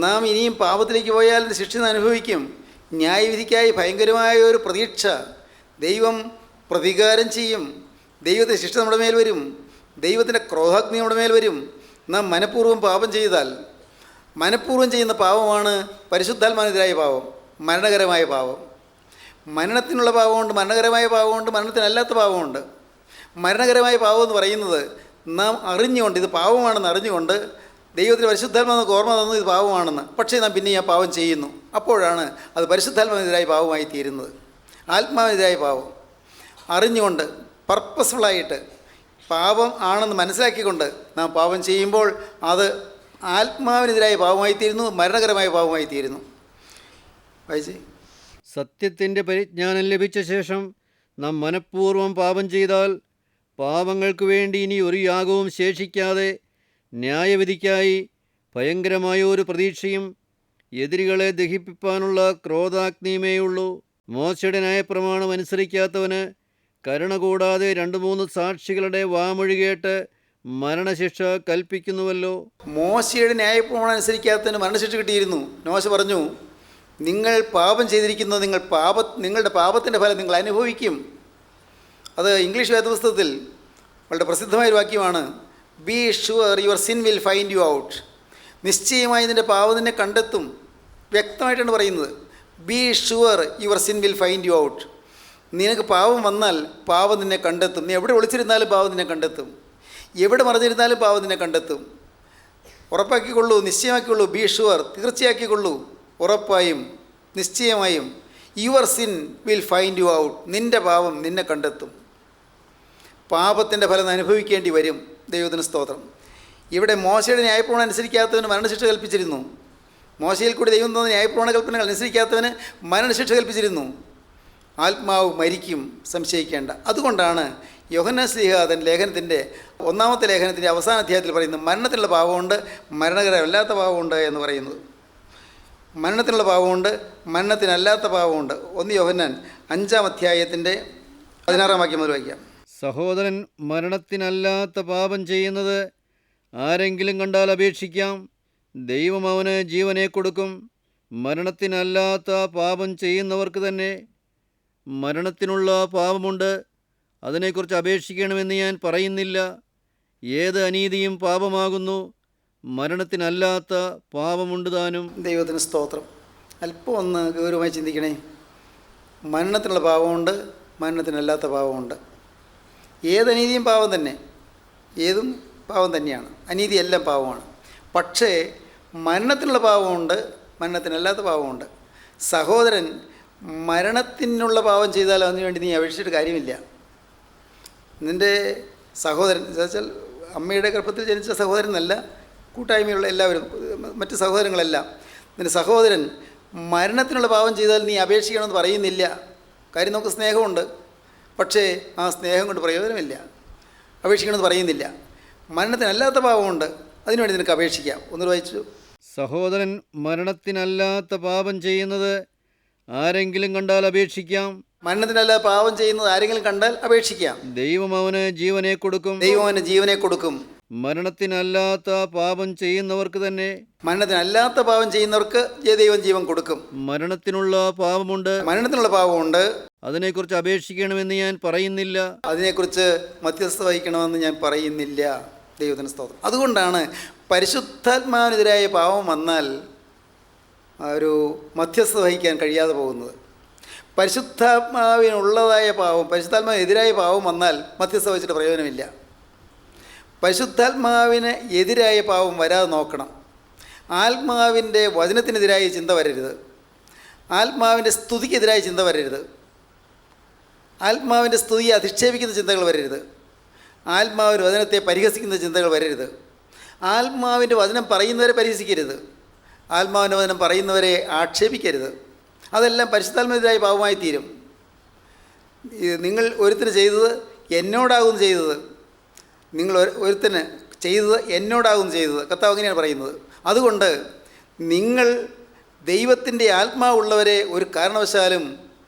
നാം ഇനിയും പാപത്തിലേക്ക് പോയാൽ ശിക്ഷ അനുഭവിക്കും. ന്യായവിധിക്കായി ഭയങ്കരമായ ഒരു പ്രതീക്ഷ. ദൈവം പ്രതികാരം ചെയ്യും. ദൈവത്തിൻ്റെ ശിക്ഷ നമ്മുടെ മേൽ വരും. ദൈവത്തിൻ്റെ ക്രോധാഗ്നി നമ്മുടെ മേൽ വരും. നാം മനഃപൂർവ്വം പാപം ചെയ്താൽ. മനഃപൂർവ്വം ചെയ്യുന്ന പാവമാണ് പരിശുദ്ധാത്മാവിനെതിരായ പാവം, മരണകരമായ പാവം. മരണത്തിനുള്ള പാവമുണ്ട്, മരണകരമായ പാവമുണ്ട്, മരണത്തിനല്ലാത്ത പാവമുണ്ട്. മരണകരമായ പാവം എന്ന് പറയുന്നത് നാം അറിഞ്ഞുകൊണ്ട് ഇത് പാവമാണെന്ന് അറിഞ്ഞുകൊണ്ട് ദൈവത്തിന് പരിശുദ്ധാത്മാവ് ഓർമ്മ തന്നു ഇത് പാവമാണെന്ന്, പക്ഷേ നാം പിന്നെ ആ പാവം ചെയ്യുന്നു. അപ്പോഴാണ് അത് പരിശുദ്ധാത്മാവിനെതിരായ പാവമായി തീരുന്നത്. ആത്മാവിനെതിരായ പാവം അറിഞ്ഞുകൊണ്ട് പർപ്പസ്ഫുള്ളായിട്ട് പാപം ആണെന്ന് മനസ്സിലാക്കിക്കൊണ്ട് നാം പാപം ചെയ്യുമ്പോൾ അത് ആത്മാവിനെതിരായ പാവമായി തീരുന്നു, മരണകരമായ പാവമായി തീരുന്നു. വായിച്ചേ. സത്യത്തിൻ്റെ പരിജ്ഞാനം ലഭിച്ച ശേഷം നാം മനഃപൂർവ്വം പാപം ചെയ്താൽ പാപങ്ങൾക്ക് വേണ്ടി ഇനി ഒരു യാഗവും ശേഷിക്കാതെ ന്യായവിധിക്കായി ഭയങ്കരമായ ഒരു പ്രതീക്ഷയും എതിരികളെ ദഹിപ്പിപ്പാനുള്ള ക്രോധാഗ്നിയുമേയുള്ളൂ. മോശയുടെ ന്യായപ്രമാണം അനുസരിക്കാത്തവന് കരുണ കൂടാതെ 2-3 സാക്ഷികളുടെ വാമൊഴി കേട്ട് മരണശിക്ഷ കൽപ്പിക്കുന്നുവല്ലോ. മോശയുടെ ന്യായപ്രമാണം അനുസരിക്കാത്തതിന് മരണശിക്ഷ കിട്ടിയിരുന്നു. മോശ പറഞ്ഞു, നിങ്ങൾ പാപം ചെയ്തിരിക്കുന്നത് നിങ്ങളുടെ പാപത്തിൻ്റെ ഫലം നിങ്ങൾ അനുഭവിക്കും. അത് ഇംഗ്ലീഷ് വേദപുസ്തകത്തിൽ വളരെ പ്രസിദ്ധമായൊരു വാക്യമാണ്, be sure your sin will find you out. നിശ്ചയമായി നിൻ്റെ പാപം നിന്നെ കണ്ടെത്തും. വ്യക്തമായിട്ടാണ് പറയുന്നത്, be sure your sin will find you out. നിനക്ക് പാപം വന്നാൽ പാപം നിന്നെ കണ്ടെത്തും. നീ എവിടെ ഒളിച്ചിരുന്നാലും പാപം നിന്നെ കണ്ടെത്തും, എവിടെ മറിഞ്ഞിരുന്നാലും പാപം നിന്നെ കണ്ടെത്തും. ഉറപ്പാക്കിക്കൊള്ളൂ, നിശ്ചയമാക്കിക്കൊള്ളൂ. ബി ഷുവർ, തീർച്ചയാക്കിക്കൊള്ളൂ, ഉറപ്പായും നിശ്ചയമായും. Your sin will find you out. നിൻ്റെ പാപം നിന്നെ കണ്ടെത്തും. പാപത്തിൻ്റെ ഫലം അനുഭവിക്കേണ്ടി വരും. ദൈവത്തിന് സ്തോത്രം. ഇവിടെ മോശയുടെ ന്യായപ്രമാണം അനുസരിക്കാത്തവന് മരണശിക്ഷ കൽപ്പിച്ചിരുന്നു. മോശയിൽ കൂടി ദൈവം തന്ന ന്യായപ്രമാണ കൽപ്പനകൾ അനുസരിക്കാത്തവന് മരണശിക്ഷ കൽപ്പിച്ചിരുന്നു. ആത്മാവ് മരിക്കും, സംശയിക്കേണ്ട. അതുകൊണ്ടാണ് യോഹന്നാൻ ശ്ലീഹ തൻ്റെ ലേഖനത്തിൻ്റെ 1-ാമത്തെ ലേഖനത്തിൻ്റെ അവസാന അധ്യായത്തിൽ പറയുന്നത് മരണത്തിനുള്ള പാപമുണ്ട്, മരണകരമല്ലാത്ത പാപമുണ്ട് എന്ന് പറയുന്നത്. മരണത്തിനുള്ള പാപമുണ്ട്, മരണത്തിനല്ലാത്ത പാപമുണ്ട്. 1 യോഹന്നാൻ 5-ാം അധ്യായത്തിൻ്റെ 16-ാം വാക്യം മുതൽ വായിക്കാം. സഹോദരൻ മരണത്തിനല്ലാത്ത പാപം ചെയ്യുന്നത് ആരെങ്കിലും കണ്ടാൽ അപേക്ഷിക്കാം, ദൈവം അവന് ജീവനെ കൊടുക്കും. മരണത്തിനല്ലാത്ത പാപം ചെയ്യുന്നവർക്ക് തന്നെ മരണത്തിനുള്ള പാപമുണ്ട്. അതിനെക്കുറിച്ച് അപേക്ഷിക്കണമെന്ന് ഞാൻ പറയുന്നില്ല. ഏത് അനീതിയും പാപമാകുന്നു, മരണത്തിനല്ലാത്ത പാപമുണ്ട് താനും. ദൈവത്തിന് സ്തോത്രം. അല്പം ഒന്ന് ഗൗരവമായി ചിന്തിക്കണേ. മരണത്തിനുള്ള പാപമുണ്ട്, മരണത്തിനല്ലാത്ത പാപമുണ്ട്. ഏതനീതിയും പാപം തന്നെ, ഏതും പാപം തന്നെയാണ്. അനീതിയെല്ലാം പാപമാണ്. പക്ഷേ മരണത്തിനുള്ള പാപമുണ്ട്, മരണത്തിനല്ലാത്ത പാപമുണ്ട്. സഹോദരൻ മരണത്തിനുള്ള പാപം ചെയ്താൽ അതിനുവേണ്ടി നീ അപേക്ഷിച്ചിട്ട് കാര്യമില്ല. നിൻ്റെ സഹോദരൻ എന്നുവെച്ചാൽ അമ്മയുടെ ഗർഭത്തിൽ ജനിച്ച സഹോദരൻ എന്നല്ല, കൂട്ടായ്മയുള്ള എല്ലാവരും, മറ്റ് സഹോദരങ്ങളെല്ലാം, നിൻ്റെ സഹോദരൻ മരണത്തിനുള്ള പാപം ചെയ്താൽ നീ അപേക്ഷിക്കണമെന്ന് പറയുന്നില്ല. കാര്യം നമുക്ക് സ്നേഹമുണ്ട്, പക്ഷേ ആ സ്നേഹം കൊണ്ട് പ്രയോജനമില്ല. അപേക്ഷിക്കണമെന്ന് പറയുന്നില്ല. മരണത്തിനല്ലാത്ത പാപമുണ്ട്, അതിനുവേണ്ടി നിനക്ക് അപേക്ഷിക്കാം. ഒന്നുകൂടെ വായിച്ചു. സഹോദരൻ മരണത്തിനല്ലാത്ത പാപം ചെയ്യുന്നത് ആരെങ്കിലും കണ്ടാൽ അപേക്ഷിക്കാം, മരണത്തിനല്ലാത്ത പാപം ചെയ്യുന്നത് ആരെങ്കിലും കണ്ടാൽ അപേക്ഷിക്കാം. ദൈവം അവന് ജീവനെ കൊടുക്കും. ദൈവം അവന് ജീവനെ കൊടുക്കും. മരണത്തിനല്ലാത്ത പാപം ചെയ്യുന്നവർക്ക് തന്നെ, മരണത്തിനല്ലാത്ത പാപം ചെയ്യുന്നവർക്ക് ദൈവം ജീവൻ കൊടുക്കും. മരണത്തിനുള്ള പാപമുണ്ട്, മരണത്തിനുള്ള പാപമുണ്ട്. അതിനെക്കുറിച്ച് അപേക്ഷിക്കണമെന്ന് ഞാൻ പറയുന്നില്ല. അതിനെക്കുറിച്ച് മധ്യസ്ഥ വഹിക്കണമെന്ന് ഞാൻ പറയുന്നില്ല. ദൈവത്തിന് സ്തോത്രം. അതുകൊണ്ടാണ് പരിശുദ്ധാത്മാവിനെതിരായ പാപം വന്നാൽ ഒരു മധ്യസ്ഥ വഹിക്കാൻ കഴിയാതെ പോകുന്നത്. പരിശുദ്ധാത്മാവിനുള്ളതായ പാവം, പരിശുദ്ധാത്മാവിനെതിരായ പാവം വന്നാൽ മധ്യസ്ഥ വഹിച്ചിട്ട് പ്രയോജനമില്ല. പരിശുദ്ധാത്മാവിന് എതിരായ പാവം വരാതെ നോക്കണം. ആത്മാവിൻ്റെ വചനത്തിനെതിരായ ചിന്ത വരരുത്. ആത്മാവിൻ്റെ സ്തുതിക്കെതിരായ ചിന്ത വരരുത്. ആത്മാവിൻ്റെ സ്തുതിയെ അധിക്ഷേപിക്കുന്ന ചിന്തകൾ വരരുത്. ആത്മാവിൻ്റെ വചനത്തെ പരിഹസിക്കുന്ന ചിന്തകൾ വരരുത്. ആത്മാവിൻ്റെ വചനം പറയുന്നവരെ പരിഹസിക്കരുത്. ആത്മാവിൻ്റെ വചനം പറയുന്നവരെ ആക്ഷേപിക്കരുത്. അതെല്ലാം പരിശുദ്ധാത്മാവിനെതിരായ പാപമായി തീരും. നിങ്ങൾ ഒരുത്തിന് ചെയ്തത് എന്നോടാകും ചെയ്തത്, നിങ്ങൾ ഒരുത്തിന് ചെയ്തത് എന്നോടാകും ചെയ്തത്, കർത്താവ് അങ്ങനെയാണ് പറയുന്നത്. അതുകൊണ്ട് നിങ്ങൾ ദൈവത്തിൻ്റെ ആത്മാവുള്ളവരെ ഒരു കാരണവശാലും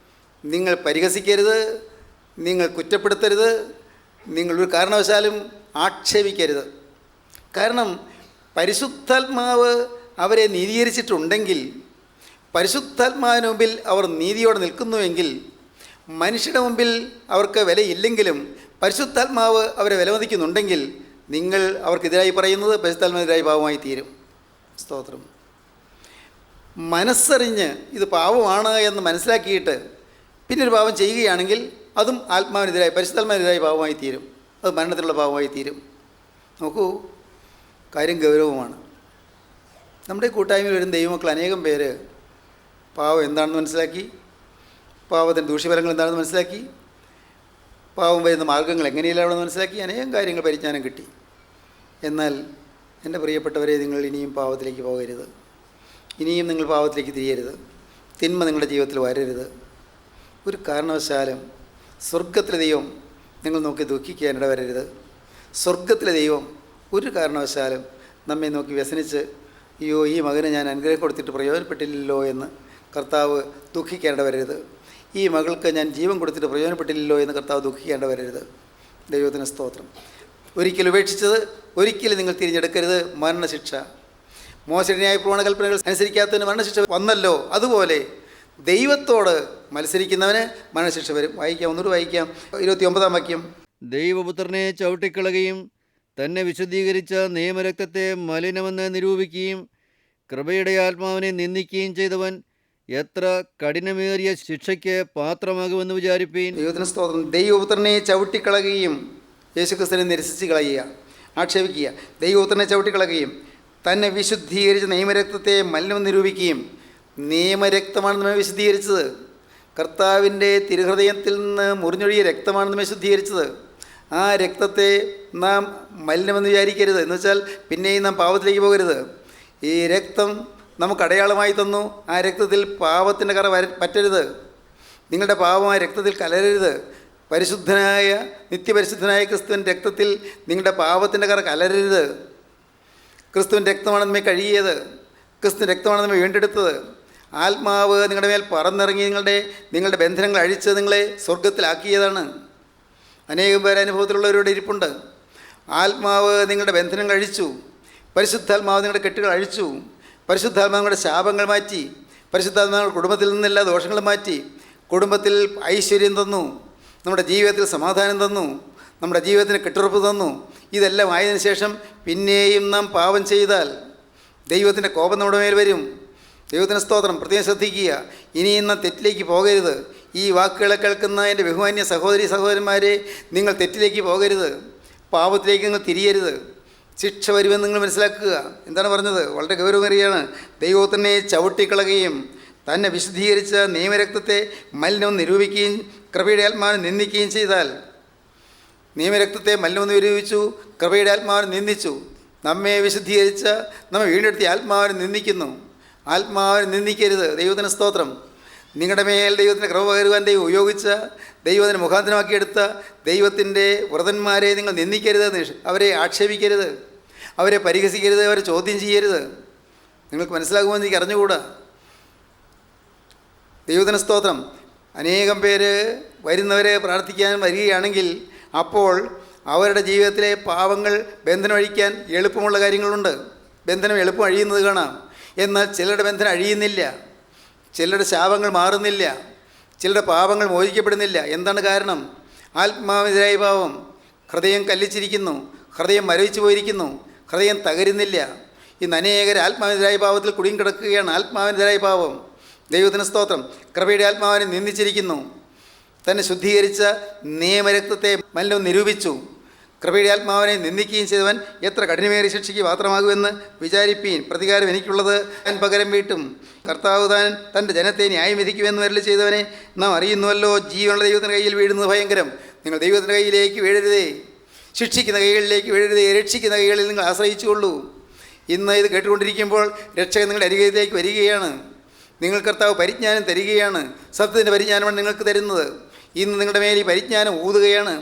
നിങ്ങൾ പരിഹസിക്കരുത്, നിങ്ങൾ കുറ്റപ്പെടുത്തരുത്, നിങ്ങൾ ഒരു കാരണവശാലും ആക്ഷേപിക്കരുത്. കാരണം പരിശുദ്ധാത്മാവ് അവരെ നീതീകരിച്ചിട്ടുണ്ടെങ്കിൽ, പരിശുദ്ധാത്മാവിന് മുമ്പിൽ അവർ നീതിയോടെ നിൽക്കുന്നുവെങ്കിൽ, മനുഷ്യരുടെ മുമ്പിൽ അവർക്ക് വിലയില്ലെങ്കിലും പരിശുദ്ധാത്മാവ് അവരെ വിലമതിക്കുന്നുണ്ടെങ്കിൽ, നിങ്ങൾ അവർക്കെതിരായി പറയുന്നത് പരിശുദ്ധാത്മാവിനെതിരായി പാപമായി തീരും. സ്തോത്രം. മനസ്സറിഞ്ഞ് ഇത് പാപമാണ് എന്ന് മനസ്സിലാക്കിയിട്ട് പിന്നെ ഒരു പാപം ചെയ്യുകയാണെങ്കിൽ അതും ആത്മാവിനെതിരായി, പരിശുദ്ധാത്മാവിനെതിരായി പാപമായി തീരും. അത് മരണത്തിലുള്ള പാപമായി തീരും. നോക്കൂ, കാര്യം ഗൗരവമാണ്. നമ്മുടെ കൂട്ടായ്മയിൽ വരുന്ന ദൈവമക്കൾ അനേകം പേര് പാവം എന്താണെന്ന് മനസ്സിലാക്കി, പാവത്തിൻ്റെ ദൂഷ്യഫലങ്ങൾ എന്താണെന്ന് മനസ്സിലാക്കി, പാവം വരുന്ന മാർഗ്ഗങ്ങൾ എങ്ങനെയില്ലാണെന്ന് മനസ്സിലാക്കി, അനേകം കാര്യങ്ങൾ പരിജ്ഞാനം കിട്ടി. എന്നാൽ എൻ്റെ പ്രിയപ്പെട്ടവരെ, നിങ്ങൾ ഇനിയും പാവത്തിലേക്ക് പോകരുത്. ഇനിയും നിങ്ങൾ പാവത്തിലേക്ക് തിരിയരുത്. തിന്മ നിങ്ങളുടെ ജീവിതത്തിൽ വരരുത്. ഒരു കാരണവശാലും സ്വർഗത്തിലെ ദൈവം നിങ്ങൾ നോക്കി ദുഃഖിക്കാൻ ഇടവരരുത്. സ്വർഗത്തിലെ ദൈവം ഒരു കാരണവശാലും നമ്മെ നോക്കി വ്യസനിച്ച് അയ്യോ ഈ മകന് ഞാൻ അനുഗ്രഹം കൊടുത്തിട്ട് പ്രയോജനപ്പെട്ടില്ലല്ലോ എന്ന് കർത്താവ് ദുഃഖിക്കേണ്ട വരരുത്. ഈ മകൾക്ക് ഞാൻ ജീവൻ കൊടുത്തിട്ട് പ്രയോജനപ്പെട്ടില്ലല്ലോ എന്ന് കർത്താവ് ദുഃഖിക്കേണ്ട വരരുത്. ദൈവത്തിന് സ്തോത്രം. ഒരിക്കലും ഉപേക്ഷിച്ചത് ഒരിക്കലും നിങ്ങൾ തിരിഞ്ഞെടുക്കരുത്. മരണശിക്ഷ, മോശയുടെ ന്യായപ്രമാണ കൽപ്പനകൾ അനുസരിക്കാത്തതിന് മരണശിക്ഷ വന്നല്ലോ, അതുപോലെ ദൈവത്തോട് മത്സരിക്കുന്നവന് മരണശിക്ഷ വരും. വായിക്കാം, ഒന്നുകൂടി വായിക്കാം, 29-ാം വാക്യം. ദൈവപുത്രനെ ചവിട്ടിക്കളയുകയും തന്നെ വിശുദ്ധീകരിച്ച നിയമരക്തത്തെ മലിനമെന്ന് നിരൂപിക്കുകയും കൃപയുടെ ആത്മാവിനെ നിന്ദിക്കുകയും ചെയ്തവൻ എത്ര കഠിനമേറിയ ശിക്ഷയ്ക്ക് പാത്രമാകുമെന്ന് വിചാരിപ്പീൻ. ദൈവത്തിന് സ്തോത്രം. ദൈവപുത്രനെ ചവിട്ടിക്കളയുകയും യേശുക്രിസ്തുവിനെ നിരസിച്ച് കളയുക, ആക്ഷേപിക്കുക. ദൈവപുത്രനെ ചവിട്ടിക്കളയുകയും തന്നെ വിശുദ്ധീകരിച്ച നിയമരക്തത്തെ മലിനമെന്ന് നിരൂപിക്കുകയും. നിയമരക്തമാണ് നമ്മെ വിശുദ്ധീകരിച്ചത്. കർത്താവിൻ്റെ തിരുഹൃദയത്തിൽ നിന്ന് മുറിഞ്ഞൊഴിയ രക്തമാണ് നമ്മെ ശുദ്ധീകരിച്ചത്. ആ രക്തത്തെ നാം മലിനമെന്ന് വിചാരിക്കരുത്. എന്ന് വെച്ചാൽ പിന്നെയും നാം പാപത്തിലേക്ക് പോകരുത്. ഈ രക്തം നമുക്ക് അടയാളമായി തന്നു. ആ രക്തത്തിൽ പാപത്തിൻ്റെ കറ പറ്റരുത്. നിങ്ങളുടെ പാപം ആ രക്തത്തിൽ കലരരുത്. പരിശുദ്ധനായ നിത്യപരിശുദ്ധനായ ക്രിസ്തുവിൻ്റെ രക്തത്തിൽ നിങ്ങളുടെ പാപത്തിൻ്റെ കറ കലരരുത്. ക്രിസ്തുവിൻ്റെ രക്തമാണ് നമ്മെ കഴുകിയത്. ക്രിസ്തുവിൻ്റെ രക്തമാണ് നമ്മെ വീണ്ടെടുത്തത്. ആത്മാവ് നിങ്ങളുടെ മേൽ പറന്നിറങ്ങി നിങ്ങളുടെ ബന്ധനങ്ങൾ അഴിച്ച് നിങ്ങളെ സ്വർഗത്തിലാക്കിയതാണ്. അനേകം പേർ അനുഭവത്തിലുള്ളവരോട് ഇരിപ്പുണ്ട്. ആത്മാവ് നിങ്ങളുടെ ബന്ധനങ്ങൾ അഴിച്ചു. പരിശുദ്ധാത്മാവ് നിങ്ങളുടെ കെട്ടുകൾ അഴിച്ചു. പരിശുദ്ധാത്മാവ് നിങ്ങളുടെ ശാപങ്ങൾ മാറ്റി. പരിശുദ്ധാത്മാവ് കുടുംബത്തിൽ നിന്നെല്ലാ ദോഷങ്ങളും മാറ്റി. കുടുംബത്തിൽ ഐശ്വര്യം തന്നു. നമ്മുടെ ജീവിതത്തിൽ സമാധാനം തന്നു. നമ്മുടെ ജീവിതത്തിന് കെട്ടുറപ്പ് തന്നു. ഇതെല്ലാം ആയതിനു ശേഷം പിന്നെയും നാം പാപം ചെയ്താൽ ദൈവത്തിൻ്റെ കോപം നമ്മുടെ മേൽ വരും. ദൈവത്തിന് സ്തോത്രം. പ്രത്യേകം ശ്രദ്ധിക്കുക, ഇനിയും നാം തെറ്റിലേക്ക് പോകരുത്. ഈ വാക്കുകളെ കേൾക്കുന്ന എൻ്റെ ബഹുമാന്യ സഹോദരി സഹോദരന്മാരെ, നിങ്ങൾ തെറ്റിലേക്ക് പോകരുത്. പാപത്തിലേക്ക് നിങ്ങൾ തിരിയരുത്. ശിക്ഷ വരുമെന്ന് നിങ്ങൾ മനസ്സിലാക്കുക. എന്താണ് പറഞ്ഞത്? വളരെ ഗൗരവമേറിയാണ്. ദൈവത്തിനെ ചവിട്ടിക്കളയുകയും തന്നെ വിശുദ്ധീകരിച്ച നിയമരക്തത്തെ മലിനം നിരൂപിക്കുകയും കൃപയുടെ ആത്മാവിനെ നിന്ദിക്കുകയും ചെയ്താൽ. നിയമരക്തത്തെ മലിനം നിരൂപിച്ചു, കൃപയുടെ ആത്മാവിനെ നിന്ദിച്ചു. നമ്മെ വിശുദ്ധീകരിച്ച നമ്മെ വീണ്ടെടുത്തിയ ആത്മാവിനെ നിന്ദിക്കുന്നു. ആത്മാവിനെ നിന്ദിക്കരുത്. ദൈവത്തിന് സ്തോത്രം. നിങ്ങളുടെ മേൽ ദൈവത്തിൻ്റെ കൃപ പകരുവാൻ ദൈവം ഉപയോഗിച്ച, ദൈവത്തിന് മുഖാന്തരമാക്കിയെടുത്ത ദൈവത്തിൻ്റെ വ്രതന്മാരെ നിങ്ങൾ നിന്ദിക്കരുത്. അവരെ ആക്ഷേപിക്കരുത്. അവരെ പരിഹസിക്കരുത്. അവരെ ചോദ്യം ചെയ്യരുത്. നിങ്ങൾക്ക് മനസ്സിലാകുമെന്ന് എനിക്ക് അറിഞ്ഞുകൂടാ. ദൈവത്തിന് സ്തോത്രം. അനേകം പേര് വരുന്നവരെ പ്രാർത്ഥിക്കാൻ വരികയാണെങ്കിൽ അപ്പോൾ അവരുടെ ജീവിതത്തിലെ പാവങ്ങൾ ബന്ധനം അഴിക്കാൻ എളുപ്പമുള്ള കാര്യങ്ങളുണ്ട്. ബന്ധനം എളുപ്പം അഴിയുന്നത് കാണാം. എന്നാൽ ചിലരുടെ ബന്ധനം അഴിയുന്നില്ല. ചിലരുടെ ശാപങ്ങൾ മാറുന്നില്ല. ചിലരുടെ പാപങ്ങൾ മോചിക്കപ്പെടുന്നില്ല. എന്താണ് കാരണം? ആത്മാവിനെതിരായ പാപം. ഹൃദയം കല്ലിച്ചിരിക്കുന്നു. ഹൃദയം മരവിച്ചു പോയിരിക്കുന്നു. ഹൃദയം തകരുന്നില്ല. ഇന്ന് അനേകർ ആത്മാവിനെതിരായ പാപത്തിൽ കുടുങ്ങിക്കിടക്കുകയാണ്. ആത്മാവിനെതിരായ പാപം. ദൈവത്തിന് സ്തോത്രം. കൃപയുടെ ആത്മാവിനെ നിന്ദിച്ചിരിക്കുന്നു. തന്നെ ശുദ്ധീകരിച്ച നിയമരക്തത്തെ മലിനം നിരൂപിച്ചു. കൃപയുടെ ആത്മാവിനെ നിന്ദിക്കുകയും ചെയ്തവൻ എത്ര കഠിനമേറിയ ശിക്ഷയ്ക്ക് പാത്രമാകുമെന്ന് വിചാരിപ്പീൻ. പ്രതികാരം എനിക്കുള്ളത്, ഞാൻ പകരം വീട്ടും. കർത്താവ് താൻ തൻ്റെ ജനത്തെ ന്യായം വിധിക്കുമെന്ന് വരൽ ചെയ്തവനെ നാം അറിയുന്നുവല്ലോ. ജീവനുള്ള ദൈവത്തിൻ്റെ കയ്യിൽ വീഴുന്നത് ഭയങ്കരം. നിങ്ങൾ ദൈവത്തിൻ്റെ കയ്യിലേക്ക് വീഴരുതേ. ശിക്ഷിക്കുന്ന കൈകളിലേക്ക് വീഴരുതേ. രക്ഷിക്കുന്ന കൈകളിൽ നിങ്ങൾ ആശ്രയിച്ചുകൊള്ളൂ. ഇന്ന് ഇത് കേട്ടുകൊണ്ടിരിക്കുമ്പോൾ രക്ഷകൻ നിങ്ങളുടെ അരികിലേക്ക് വരികയാണ്. നിങ്ങൾ കർത്താവ് പരിജ്ഞാനം തരികയാണ്. സത്യത്തിൻ്റെ പരിജ്ഞാനമാണ് നിങ്ങൾക്ക് തരുന്നത്. ഇന്ന് നിങ്ങളുടെ മേൽ ഈ പരിജ്ഞാനം ഊതുകയാണ്.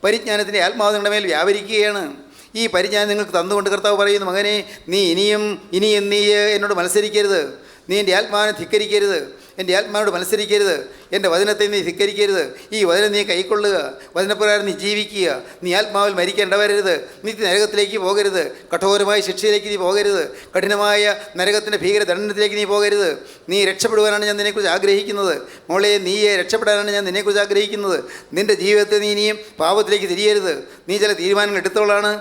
പരിജ്ഞാനത്തിൻ്റെ ആത്മാവ് നിങ്ങളുടെ മേൽ വ്യാപരിക്കുകയാണ്. ഈ പരിജ്ഞാനം നിങ്ങൾക്ക് തന്നുകൊണ്ട് കർത്താവ് പറയുന്നു, മകനെ, നീ ഇനിയും നീ എന്നോട് മത്സരിക്കരുത്. നീ എൻ്റെ ആത്മാവിനെ ധിക്കരിക്കരുത്. എൻ്റെ ആത്മാവിനോട് മത്സരിക്കരുത്. എൻ്റെ വചനത്തെ നീ ധിക്കരിക്കരുത്. ഈ വചനം നീ കൈക്കൊള്ളുക, വചനപ്രകാരം നീ ജീവിക്കുക. നീ ആത്മാവിൽ മരിക്കേണ്ട വരരുത്, നിത്യ നരകത്തിലേക്ക് പോകരുത്, കഠോരമായ ശിക്ഷയിലേക്ക് നീ പോകരുത്, കഠിനമായ നരകത്തിൻ്റെ ഭീകരദണ്ഡനത്തിലേക്ക് നീ പോകരുത്. നീ രക്ഷപ്പെടുവാനാണ് ഞാൻ നിന്നെക്കുറിച്ച് ആഗ്രഹിക്കുന്നത്. മോളെ, നീയെ രക്ഷപ്പെടാനാണ് ഞാൻ നിന്നെക്കുറിച്ച് ആഗ്രഹിക്കുന്നത്. നിൻ്റെ ജീവിതത്തെ നീ ഇനിയും പാപത്തിലേക്ക് തിരിയരുത്. നീ ചില തീരുമാനങ്ങൾ എടുത്തവളാണ്.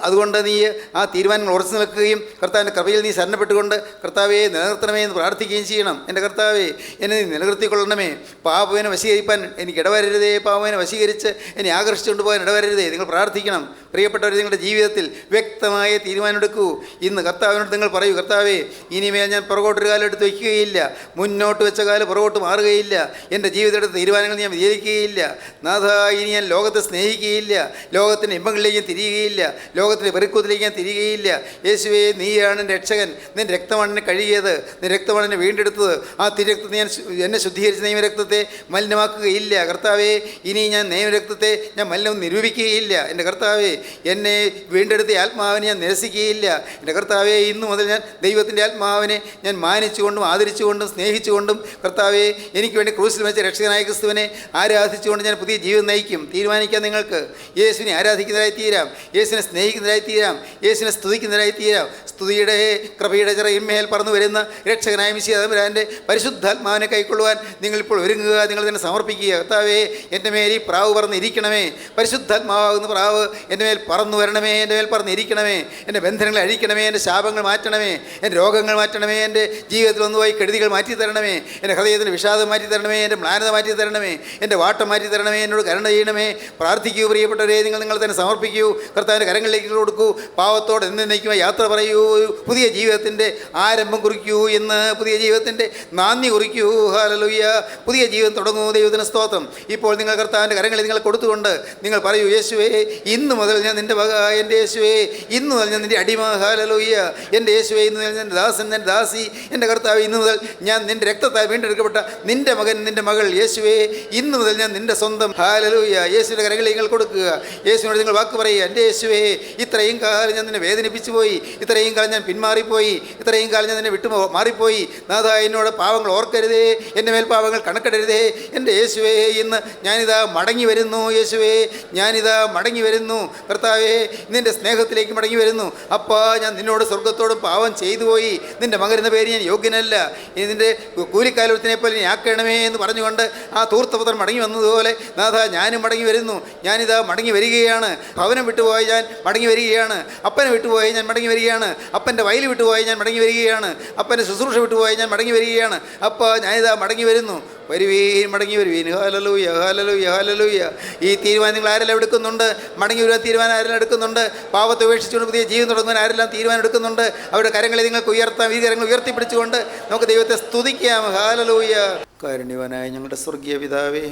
അതുകൊണ്ട് നീ ആ തീരുമാനങ്ങൾ ഉറച്ചു നിൽക്കുകയും കർത്താവിൻ്റെ കൃപയിൽ നീ ശരണപ്പെട്ടുകൊണ്ട് കർത്താവെ നിലനിർത്തണമേ എന്ന് പ്രാർത്ഥിക്കുകയും ചെയ്യണം. എൻ്റെ കർത്താവെ, എന്നെ നീ നിലനിർത്തിക്കൊള്ളണമേ. പാപവിനെ വശീകരിപ്പാൻ എനിക്ക് ഇടവരരുതേ. പാപവിനെ വശീകരിച്ച് എന്നെ ആകർഷിച്ചുകൊണ്ട് പോകാൻ ഇടവരരുതേ. നിങ്ങൾ പ്രാർത്ഥിക്കണം. പ്രിയപ്പെട്ടവർ, നിങ്ങളുടെ ജീവിതത്തിൽ വ്യക്തമായ തീരുമാനമെടുക്കൂ. ഇന്ന് കർത്താവിനോട് നിങ്ങൾ പറയൂ, കർത്താവേ, ഇനിമേൽ ഞാൻ പുറകോട്ടൊരു കാലം എടുത്ത് വയ്ക്കുകയില്ല, മുന്നോട്ട് വെച്ച കാലം പുറകോട്ട് മാറുകയില്ല, എൻ്റെ ജീവിതത്തിലെടുത്ത തീരുമാനങ്ങൾ ഞാൻ വ്യതിചലിക്കുകയില്ല. നാഥ, ഇനി ഞാൻ ലോകത്തെ സ്നേഹിക്കുകയില്ല, ലോകത്തിൻ്റെ ഇമ്പങ്ങളിലേക്ക് ഞാൻ തിരിയുകയില്ല, ലോകത്തിൻ്റെ വെറുക്കത്തിലേക്ക് ഞാൻ തിരിയുകയില്ല. യേശുവേ, നീയാണ് എൻ്റെ രക്ഷകൻ. നിൻ്റെ രക്തമാണ് എന്നെ കഴുകിയത്, നിൻ്റെ രക്തമാണ് എന്നെ വീണ്ടെടുത്തത്. ആ തിരക്തത്തെ ഞാൻ എന്നെ ശുദ്ധീകരിച്ച നിയമരക്തത്തെ മലിനമാക്കുകയില്ല. കർത്താവേ, ഇനി ഞാൻ നിയമരക്തത്തെ ഞാൻ മലിനം നിരൂപിക്കുകയില്ല. എൻ്റെ കർത്താവേ, എന്നെ വീണ്ടെടുത്ത ആത്മാവിനെ ഞാൻ നിരസിക്കുകയില്ല. എൻ്റെ കർത്താവേ, ഇന്നു മുതൽ ഞാൻ ദൈവത്തിൻ്റെ ആത്മാവിനെ ഞാൻ മാനിച്ചുകൊണ്ടും ആദരിച്ചുകൊണ്ടും സ്നേഹിച്ചുകൊണ്ടും കർത്താവേ, എനിക്ക് വേണ്ടി ക്രൂസിൽ വെച്ച രക്ഷകനായ ക്രിസ്തുവിനെ ആരാധിച്ചുകൊണ്ട് ഞാൻ പുതിയ ജീവിതം നയിക്കും. തീരുമാനിക്കാം നിങ്ങൾക്ക്. യേശുവിനെ ആരാധിക്കുന്നതായി തീരാം, യേശുവിനെ സ്നേഹിക്കുന്നതായി തീരാം, യേശുവിനെ സ്തുതിക്കുന്നതായി തീരാം. സ്തുതിയുടെ കൃപയുടെ ചിറയിന്മേൽ പറന്നു വരുന്ന രക്ഷകനായ മിശിഹാ തമ്പുരാൻ്റെ പരിശുദ്ധാത്മാവിനെ കൈക്കൊള്ളുവാൻ നിങ്ങളിപ്പോൾ ഒരുങ്ങുക. നിങ്ങൾ തന്നെ സമർപ്പിക്കുക. കർത്താവേ, എൻ്റെ മേൽ ഈ പ്രാവ് പറന്നിരിക്കണമേ. പരിശുദ്ധാത്മാവാകുന്ന പ്രാവ് എൻ്റെ മേൽ പറന്നു വരണമേ, എൻ്റെ മേൽ പറന്നിരിക്കണമേ. എൻ്റെ ബന്ധനങ്ങൾ അഴിക്കണമേ, എൻ്റെ ശാപങ്ങൾ മാറ്റണമേ, എൻ്റെ രോഗങ്ങൾ മാറ്റണമേ, എൻ്റെ ജീവിതത്തിൽ വന്നുപോയി കെടുതികൾ മാറ്റി തരണമേ, എൻ്റെ ഹൃദയത്തിൻ്റെ വിഷാദം മാറ്റി തരണമേ, എൻ്റെ മ്ലാനത മാറ്റി തരണമേ, എൻ്റെ വാട്ടം മാറ്റി തരണമേ, എന്നോട് കരുണ ചെയ്യണമേ. പ്രാർത്ഥിക്കൂ പ്രിയപ്പെട്ടവരെ, നിങ്ങൾ തന്നെ സമർപ്പിക്കൂ. കർത്താവിൻ്റെ കരങ്ങളിലേക്ക് കൊടുക്കൂ. പാവത്തോടെ എന്നേക്കുമായി യാത്ര പറയൂ. പുതിയ ജീവിതത്തിൻ്റെ ആരംഭം കുറിക്കൂ. ഇന്ന് പുതിയ ജീവിതത്തിൻ്റെ നാന്ദി കുറിക്കൂ. ഹല്ലേലൂയ. പുതിയ ജീവിതം തുടങ്ങൂ. ദൈവത്തിന് സ്തോത്രം. ഇപ്പോൾ നിങ്ങൾ കർത്താവിൻ്റെ കരങ്ങളിൽ നിങ്ങൾ കൊടുത്തുകൊണ്ട് നിങ്ങൾ പറയൂ, യേശുവേ, ഇന്ന് മുതൽ ഞാൻ നിൻ്റെ വക. എൻ്റെ യേശുവേ, ഇന്ന് മുതൽ ഞാൻ നിൻ്റെ അടിമ. ഹല്ലേലൂയ. എൻ്റെ യേശുവേ, ഇന്ന് മുതൽ ഞാൻ ദാസൻ, എൻ്റെ ദാസി. എൻ്റെ കർത്താവ്, ഇന്ന് മുതൽ ഞാൻ നിൻ്റെ രക്തത്താൽ വീണ്ടെടുക്കപ്പെട്ട നിൻ്റെ മകൻ, നിൻ്റെ മകൾ. യേശുവേ, ഇന്ന് മുതൽ ഞാൻ നിൻ്റെ സ്വന്തം. ഹല്ലേലൂയ. യേശുവിൻ്റെ കരങ്ങളിൽ നിങ്ങൾ കൊടുക്കുക. യേശുവിനോട് നിങ്ങൾ വാക്ക് പറയുക, എൻ്റെ യേശുവേ, ഇത്രയും കാലം ഞാൻ നിന്നെ വേദനിപ്പിച്ചു പോയി, ഇത്രയും കാലം ഞാൻ പിന്മാറിപ്പോയി, ഇത്രയും കാലം ഞാൻ നിന്നെ വിട്ടു മാറിപ്പോയി. നാഥ, എന്നോട് പാവങ്ങൾ ഓർക്കരുതേ, എൻ്റെ മേൽ പാവങ്ങൾ കണക്കിടരുതേ. എൻ്റെ യേശുവേ, ഇന്ന് ഞാനിതാ മടങ്ങി വരുന്നു. യേശുവേ, ഞാനിതാ മടങ്ങി വരുന്നു. കർത്താവേ, നിൻ്റെ സ്നേഹത്തിലേക്ക് മടങ്ങി വരുന്നു. അപ്പാ, ഞാൻ നിന്നോട് സ്വർഗത്തോടും പാവം ചെയ്തു പോയി. നിൻ്റെ മകനെന്ന പേര് ഞാൻ യോഗ്യനല്ല. ഇനി നിൻ്റെ കൂലിക്കാലത്തിനെ പോലെ നീ ആക്കണമേ എന്ന് പറഞ്ഞുകൊണ്ട് ആ ധൂർത്തപുത്രൻ മടങ്ങി വന്നതുപോലെ നാഥ, ഞാനും മടങ്ങി വരുന്നു. ഞാനിതാ മടങ്ങി വരികയാണ്. ഭവനം വിട്ടുപോയി ഞാൻ മടങ്ങി വരികയാണ്. അപ്പനെ വിട്ടുപോയി ഞാൻ മടങ്ങി വരികയാണ്. അപ്പൻ്റെ വയൽ വിട്ടുപോയി ഞാൻ മടങ്ങി വരികയാണ്. അപ്പൻ്റെ ശുശ്രൂഷ വിട്ടുപോയി ഞാൻ മടങ്ങി വരികയാണ്. അപ്പോൾ ഞാനിതാ മടങ്ങി വരുന്നു. വരുവീൻ, മടങ്ങി വരുവീൻ. Hallelujah, hallelujah, hallelujah. ഈ തീരുമാനം നിങ്ങൾ ആരെല്ലാം എടുക്കുന്നുണ്ട്? മടങ്ങി വരുവാൻ തീരുമാനം ആരെല്ലാം എടുക്കുന്നുണ്ട്? പാപത്തെ ഉപേക്ഷിച്ചുകൊണ്ട് പുതിയ ജീവൻ തുടങ്ങുവാൻ ആരെല്ലാം തീരുമാനം എടുക്കുന്നുണ്ട്? അവരുടെ കരങ്ങളെ നിങ്ങൾക്ക് ഉയർത്താം. ഈ കരങ്ങൾ ഉയർത്തിപ്പിടിച്ചുകൊണ്ട് നമുക്ക് ദൈവത്തെ സ്തുതിക്കാം. ഹല്ലേലൂയ. കാരുണ്യവാനായ ഞങ്ങളുടെ സ്വർഗീയ പിതാവേ,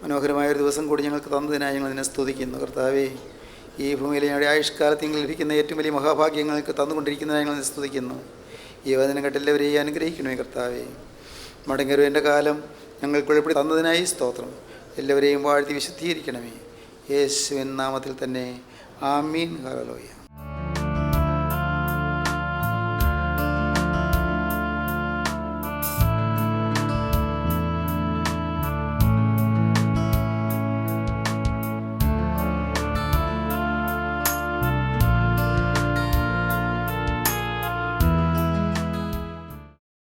മനോഹരമായൊരു ദിവസം കൂടി ഞങ്ങൾക്ക് തന്നതിനായി ഞങ്ങൾ നിന്നെ സ്തുതിക്കുന്നു. കർത്താവേ, ഈ ഭൂമിയിലെ ഞങ്ങളുടെ ആയുഷ്കാലത്ത് നിങ്ങൾ ലഭിക്കുന്ന ഏറ്റവും വലിയ മഹാഭാഗ്യങ്ങൾക്ക് തന്നുകൊണ്ടിരിക്കുന്നതിനായി ഞങ്ങൾ സ്തുതിക്കുന്നു. ഈ വചനം കേട്ട് എല്ലാവരെയും അനുഗ്രഹിക്കണമേ കർത്താവേ. മടങ്ങരുവിൻ്റെ കാലം ഞങ്ങൾക്ക് വെളിപ്പെടുത്തി തന്നതിനായി സ്തോത്രം. എല്ലാവരെയും വാഴ്ത്തി വിശുദ്ധീകരിക്കണമേ. യേശുവിൻ നാമത്തിൽ തന്നെ. ആമീൻ. ഹല്ലേലൂയ.